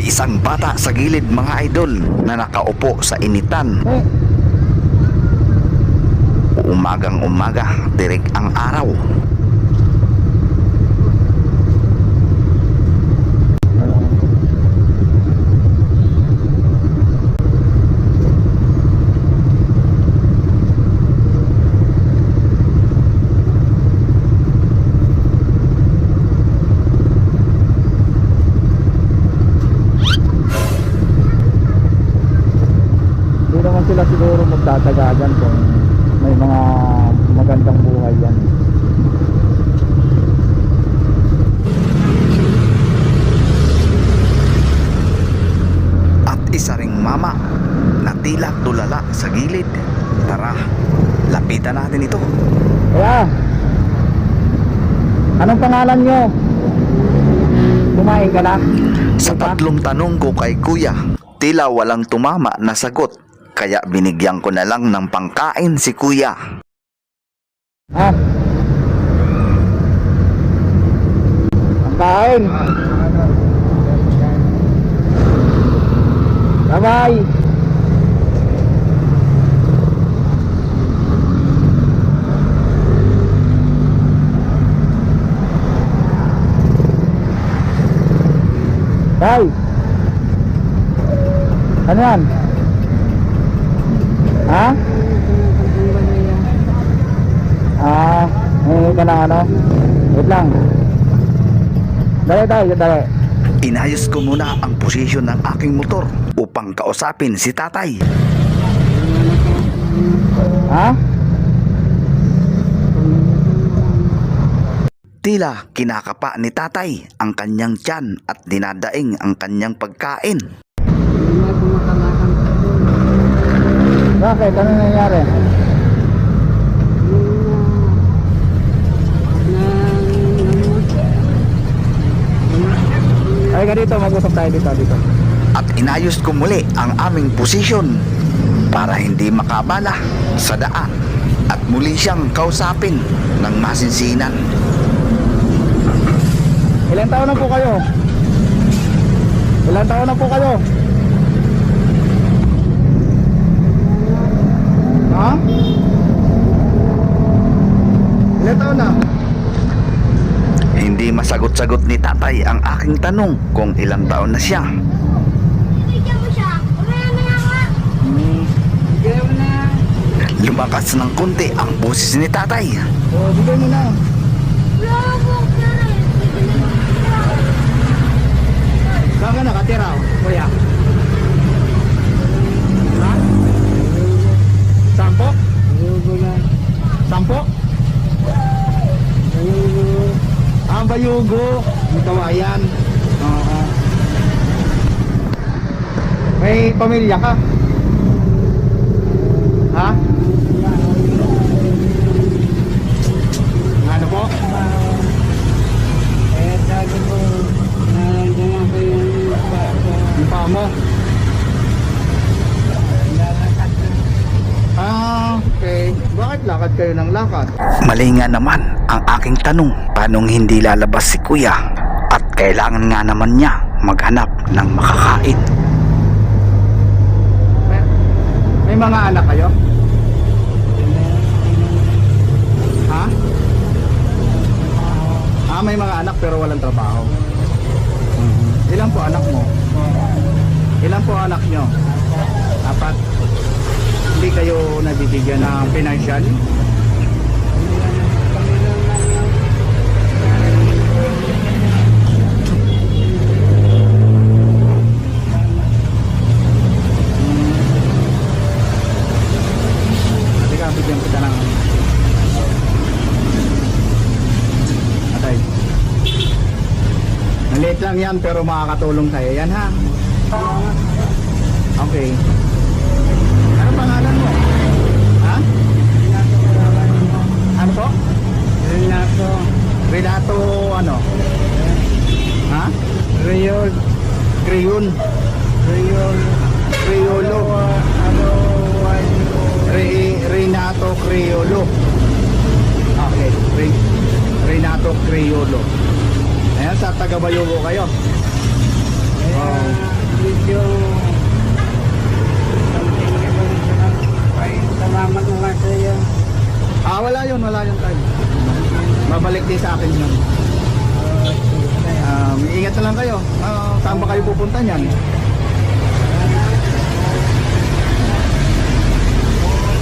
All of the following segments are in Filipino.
isang bata sa gilid mga idol na nakaupo sa initan. Umagang umaga, direk ang araw. Sila siguro magtatagagan kung may mga magandang buhay yan. At isa ring mama na tila tulala sa gilid. Tara, lapitan natin ito. Kaya, anong pangalan nyo? Kumain ka na? Sa tatlong tanong ko kay kuya, tila walang tumama na sagot. Kaya binigyan ko na lang ng pangkain si kuya. Ah. Pangkain. Bye-bye. Bye. Ano yan? Ha? May ka ng ano? Wait lang. Dali. Inayos ko muna ang posisyon ng aking motor upang kausapin si tatay. Ha? Tila kinakapa ni tatay ang kanyang tiyan at dinadaing ang kanyang pagkain. Bakit? Ano nangyari? Ay ka dito, mag-usap tayo dito. At inayos ko muli ang aming posisyon para hindi makabala sa daan at muli siyang kausapin ng masinsinan. Ilang taon na po kayo? Ha? Ilang taon na? Hindi masagot-sagot ni tatay ang aking tanong kung ilang taon na siya. Lumakas ng konti ang boses ni tatay. Oh, bigay mo na. Saan ka nakatira, kuya? Ha? Sampo? Sampo? Bayugo. Ang kawayan. Oo. May pamilya ka? Ha? Ano po? Sabi ko, nandiyan ko yung Yung paa mo? lalakad na. Okay. Bakit lakad kayo ng lakad? Mali nga naman ang aking tanong, paanong hindi lalabas si kuya at kailangan nga naman niya maghanap ng makakain. May mga anak kayo? Ha? May mga anak pero walang trabaho. Ilan po anak mo? Ilan po anak nyo? 4. Hindi kayo nabibigyan ng financial? Bigyan kita ng atay. Maliit lang yan pero makakatulong sa'yo yan, ha? Okay. Ano pangalan mo? Ha? Ano po? Renato ano? Ha? Creyon. Criollo. Renato Criollo. Okay, Renato Criollo. Ayan, sa taga Bayugo kayo. Oh. Medyo ay, salamat naman sa iyo. Wala yun tayo. Babalik din sa akin yun. Ingat na lang kayo. Saan ba kayo pupunta niyan?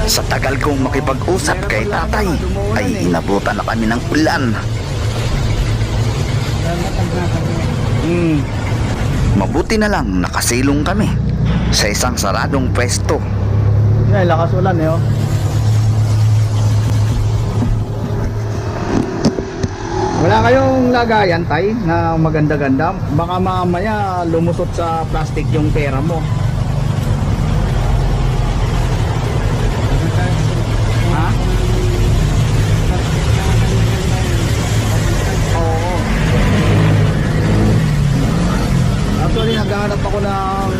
Sa tagal kong makipag-usap kay tatay, ay inabutan na kami ng ulan. Mabuti na lang nakasilong kami sa isang saradong pwesto. Yan, lakas ulan eh. Oh. Wala kayong lagayan, tay, na maganda-ganda? Baka mamaya lumusot sa plastic yung pera mo. Ha? Oo. Actually, naghahanap ako ng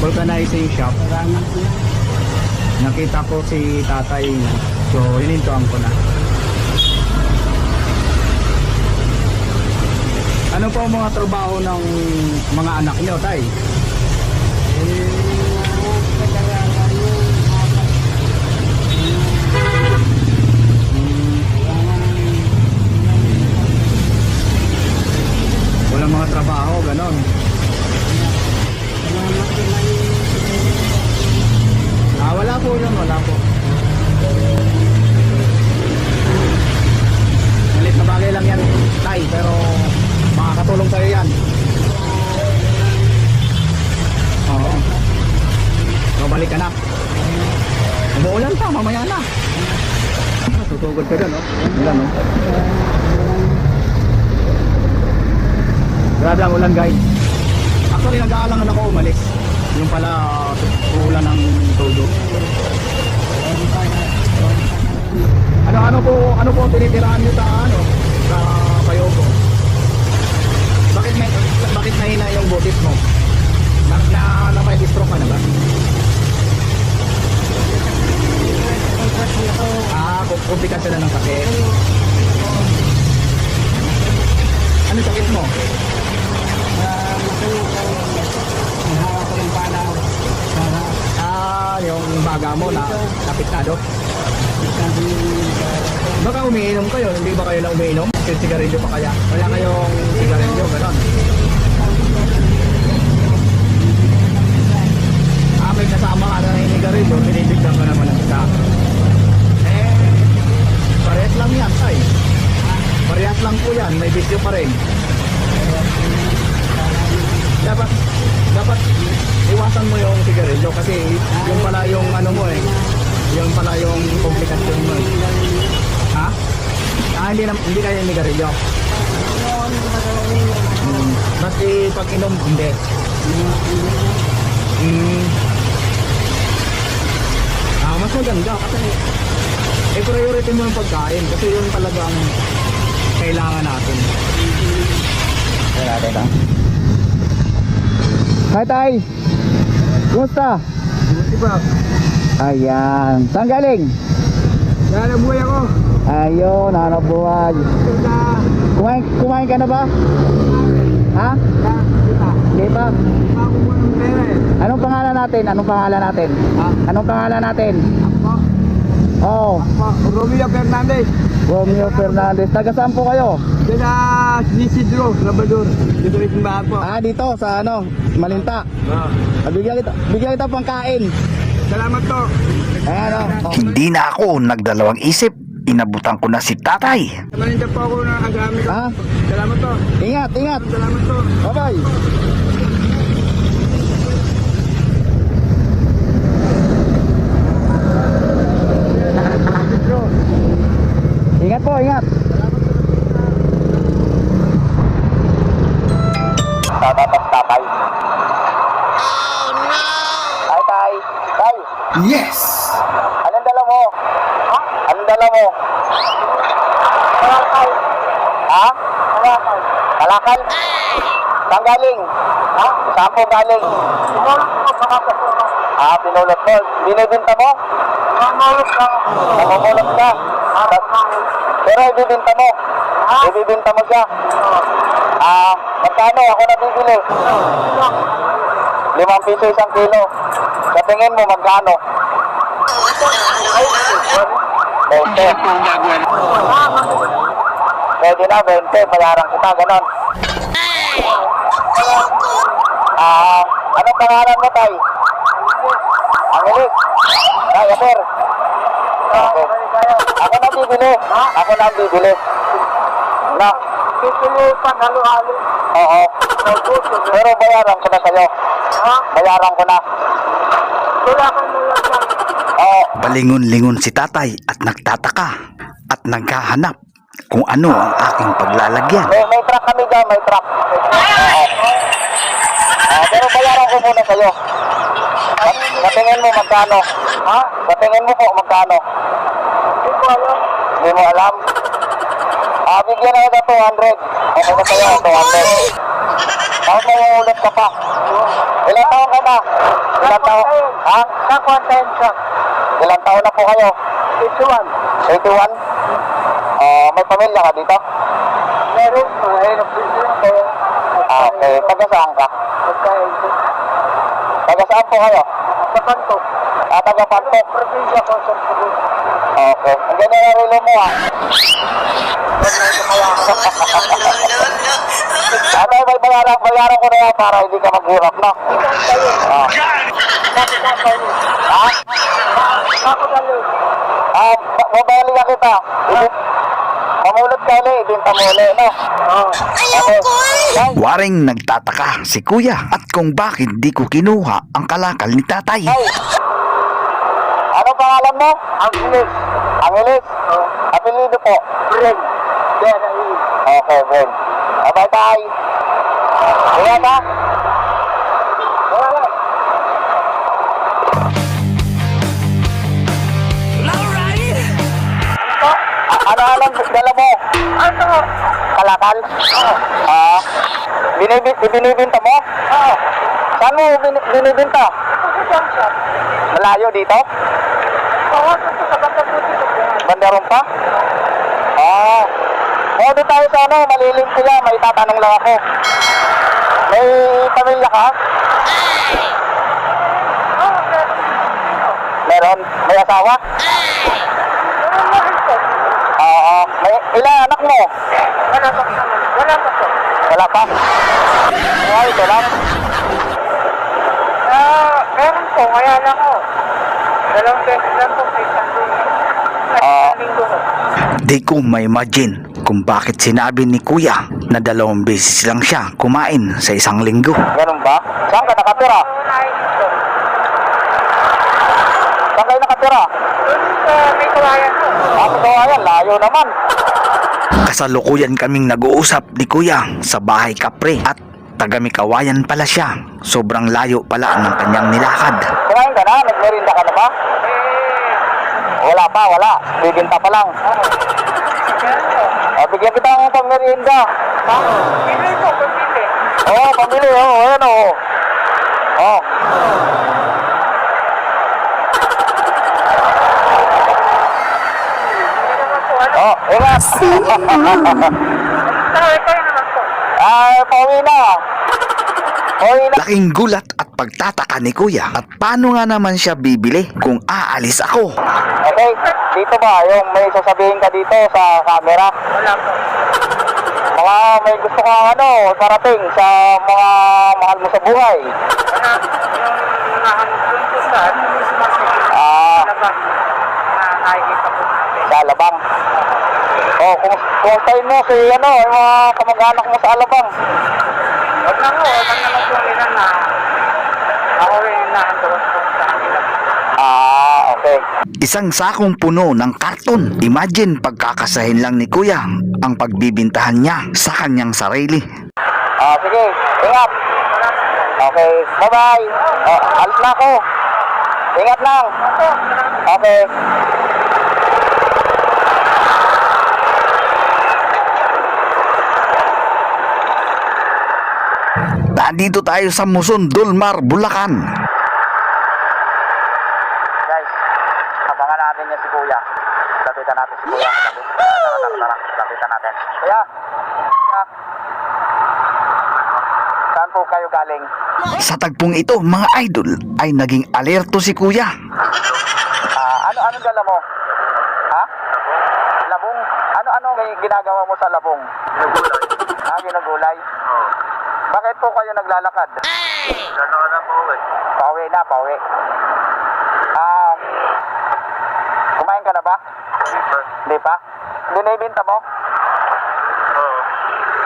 vulcanizing shop. Salamat na. Nakita ko si tatay, so hinintuan ko na. Ano po ang mga trabaho ng mga anak nyo, tay? Walang mga trabaho, ganon. Wala po yun, wala po. Malit na bagay lang yan, tay, pero makakatulong sa'yo yan. Oo. So, balik ka na. Umuulan pa, mamaya na. Tutugod ka dyan, no? Ulan, no? Grabe ang ulan, guys. Actually, nag-aalangan ako umalis. Yung pala, uulan ng todo. Ano po tinitirahan nyo sa Payogo? Bakit mahina yung butis mo? May stroke ka na ba? Komplikasyon na ng sakit. Ano sakit mo? Yung baga mo na napiktado. Baka umiinom kayo, hindi ba kayo na umiinom? Sigarilyo pa kaya? Wala kayong sigarilyo, gano'n. May kasama ka na ng sigarilyo, binibigyan ka naman ng isa. Parehas lang yan, tay. Parehas lang po yan, may bisyo pa rin. Dapat iwasan mo yung sigarilyo kasi yung pala yung yung pala yung komplikasyon mo. Ha? Hindi kayo yung sigarilyo. Basta pag inom, hindi. Mas maganda kasi priority mo yung pagkain kasi yun talagang kailangan natin. Teka. Hi, tay! Kumusta? Buti ba? Ayan. Saan galing? Sana buhay ako. Ayun, hanap buhay. Kumain ka na ba? Ha? Hindi pa. Ako mo ng pera eh. Anong pangalan natin? Ha? Anong pangalan natin? Ako? Oh, Romeo Fernandez. Romeo Fernandez. Taga saan po kayo? Diyan na Isidro, Labrador. Dito rin yung bahay po. Dito sa Malinta. Bigyan kita pangkain. Salamat to. Ayan oh. Hindi na ako nagdalawang isip. Inabutan ko na si tatay. Maninda po ako ng agami ko. Ha? Salamat to. Ingat. Salamat to. Bye-bye. Ingat po, ingat. Tatay. Oh no! Tay. Yes! Anong dala mo? Ha? Anong dala mo? Kalakal. Ha? Kalakal. Kalakal? Saan galing? Ha? Saan po galing? Pinulot ko, baka kasama. Pinulot mo. Binibinta mo? Namumulot ka. Namumulot ka? Pero ibibinta mo? Ha? Ibibinta mo siya? Magkano? Ako nabibili. 5 piso 1 kilo. Sa tingin mo, magkano? 20. Pwede na, 20. Bayaran kita, ganon. Anong pangalan mo, tay? Angelis. Tay, sir. Okay. Ako na bibili. Ako na bibili. Na. Bibili pag halo-halo. Oo. Pero bayaran ko na sa'yo. Bayaran ko na. Wala kang nalagyan. Oo. Palingon-lingon si tatay at nagtataka at naghahanap kung ano ang aking paglalagyan. May truck kami dyan, may truck. Oo. Pero bayaran ko muna sa'yo. Sa tingin mo magkano? Sa tingin mo po magkano? Hindi ko alam. Hindi mo alam? Bigyan na kita 200. Okay na sa'yo, 200. Tapos may ulit ka pa. Ilang taon ka na? Ilang taon? Ha? Sa content siya. Ilang taon na po kayo? 81. 81? May pamilya ka dito? Meron. Mahirap din yun. Kaya Okay. Taga saan ka? pagkain ko. Taga saan po kayo? Sa Pantok. Taga Pantok. Probinsya ko sa Cebu. Okay. Ang ganda na rilo mo ha. May bayaran ko na yan para hindi ka maghirap na. Ha? Ako dali. Mabali ka kita. Mamulot ka ulit, ibinta mo ulit, no? Okay. Waring nagtataka si kuya at kung bakit di ko kinuha ang kalakal ni tatay. Hey! Ano pangalan mo? Angeles. Angelis? Apelido po? Bren. Kaya na-iis. Okay, friend. Bye-bye. Ingat ha? Ano dala mo? Ano? Kalakal? Binibinta mo? Saan mo binibinta? Ako sa Jamshot. Malayo dito? Oo, ito sa Bandaruti ko. Bandaron pa? Di tayo sa ano, malilim sila, may tatanong lang ako. May pamilya ka? Oo, meron. Meron? May asawa? Meron na ito. May ilan anak mo? Wala pa naman. Wala pa po. Wala pa? Ay, ito lang. Meron po. Kaya lang ko. 2 beses lang po. May isang linggo ko. Di ko ma-imagine kung bakit sinabi ni kuya na 2 beses lang siya kumain sa isang linggo. Ganun ba? Saan ka nakatira? Unahin ito. Saan kayo nakatira? Doon sa may kawayan ko. Ayan, layo naman. Kasalukuyan kaming nag-uusap ni kuya sa bahay kapre at taga-Mikawayan pala siya. Sobrang layo pala ng kanyang nilakad. Kumain ka na? Nagmerinda ka na ba? Wala pa, wala. Bibinta pa lang. Meron po. Bigyan kita ng pangmerienda. Bibili po. Bibili. Oo, pamili. Oo, ayan o. Oo. Hindi naman po. Ano? Oo, ingat. Kayo naman po. Pauwi na. Pauwi na. Laking gulat at pagtataka ni kuya at paano nga naman siya bibili kung aalis ako. Okay, dito ba? Yung may sasabihin ka dito sa camera? Wala po. Mga may gusto kang parating sa mga mahal mo sa buhay. Wala. Yung nahamdun ko sa labang na nakikita po natin. Sa Alabang. Kumustahin mo si yung mga kamag-anak mo sa Alabang. Wag na po. Wag naman po nila na ako rin nahandun po sa kanila. Okay. Isang sakong puno ng karton. Imagine pagkakasahin lang ni kuya ang pagbibintahan niya sa kanyang sarili. Sige, ingat. Okay, bye-bye. Alis na ako. Ingat lang. Okay. Nandito tayo sa Muson, Dulmar, Bulacan. Guys, abangan natin yan si Kuya. Lapitan natin si Kuya. Lapitan natin. Kuya, Saan po kayo galing? Sa tagpong ito, mga idol, ay naging alerto si kuya. Ano dala mo? Ha? Labong? Ano may ginagawa mo sa labong? Nagulay. Ginagulay? Oo. Bakit po kayo naglalakad? Lalakad na pauwi. Pauwi. Kumain ka na ba? Hindi pa. Binibinta mo? Oo.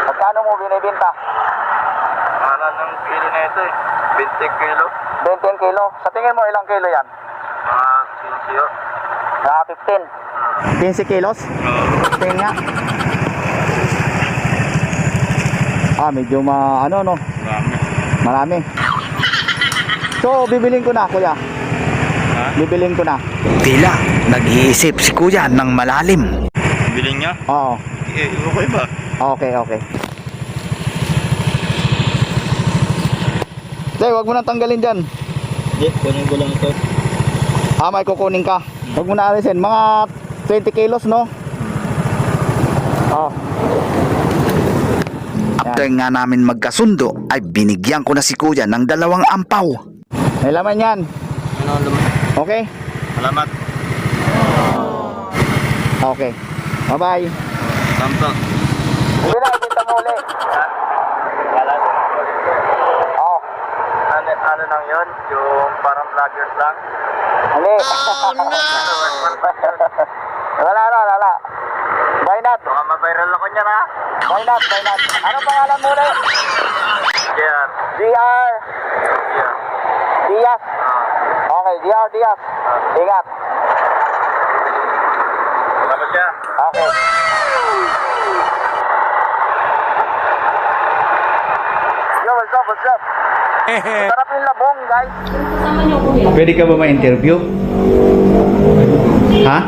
Magkano mo binibinta? Mahal ng kilo na ito eh. 20 kilo. 20 kilo. Sa tingin mo ilang kilo yan? Mga sinsyo. 15. 15 kilos? Tingin nga. Medyo no? Marami. So, bibiling ko na, kuya. Bibiling ko na. Tila, nag-iisip si kuya ng malalim. Biling niya? Oo. Okay ba? Okay. Tay, wag mo nang tanggalin dyan. Hindi, kunin ko lang ito. May kukunin ka. Wag mo na alisin. Mga 20 kilos, no? After nga namin magkasundo, ay binigyan ko na si kuya ng 2 ampaw. May laman yan. Ano naman? Okay? Salamat. Okay. Bye-bye. Sampo. Hindi na, ibinta mo ulit. Wala. Oo. Ano lang yun? Yung parang vloggers lang? Hindi. Wala. Why not? Baka ma-viral ako niyan ha? Why not? Ano pangalan mo ulit? Yeah. DR Yeah. Diaz. Okay, DR Diaz. Ingat. Salamat siya. Okay. Yo, what's up? Sarap yung labong, guys. Pwede ka ba ma-interview? Ha?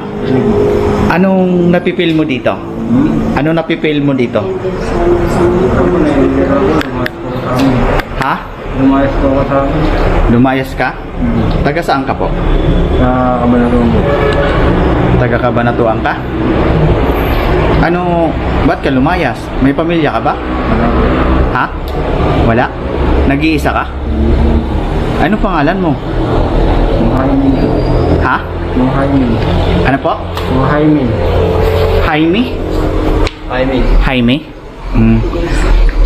Anong napipil mo dito? Anong napipil mo dito? Ha? Lumayas ko ako sa akin. Lumayas ka? Taga saan ka po? Sa Kabanatuan mo. Taga Kabanatuan ka? Ba't ka lumayas? May pamilya ka ba? Ha? Wala? Nag-iisa ka? Ano pangalan mo? Muhaymin. Ha? Muhaymin. Ano po? Muhaymin. Jaime? Muhaymin. Jaime?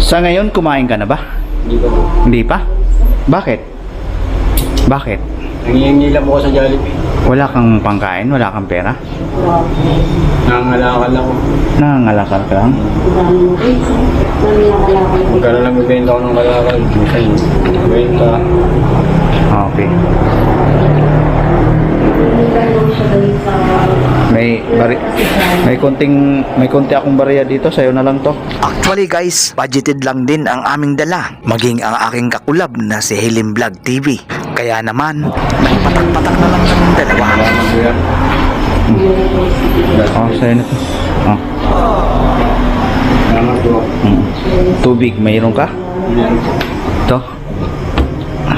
Sa ngayon, kumain ka na ba? Hindi ko. Hindi pa? Bakit? Bakit? Nangihingi lang ako sa Jollibee. Wala kang pangkain? Wala kang pera? Nangangalakal ako. Nangangalakal ka lang? Magkano lang bibenta ko ng kalakal. Benta. Okay. May konti akong bariya dito, sa'yo na lang to. Actually guys, budgeted lang din ang aming dala. Maging ang aking kakulab na si Helen Vlog TV. Kaya naman, nagpatak-patak na lang kaming dalawa. Sa'yo na to. Tubig, mayroon ka? Ito.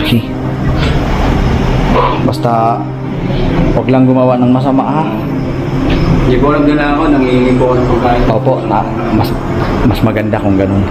Okay. Basta, huwag lang gumawa ng masama ha. Hindi ko alam na ako, nangihingi po ako ng pagkain. Opo, mas maganda kung ganun.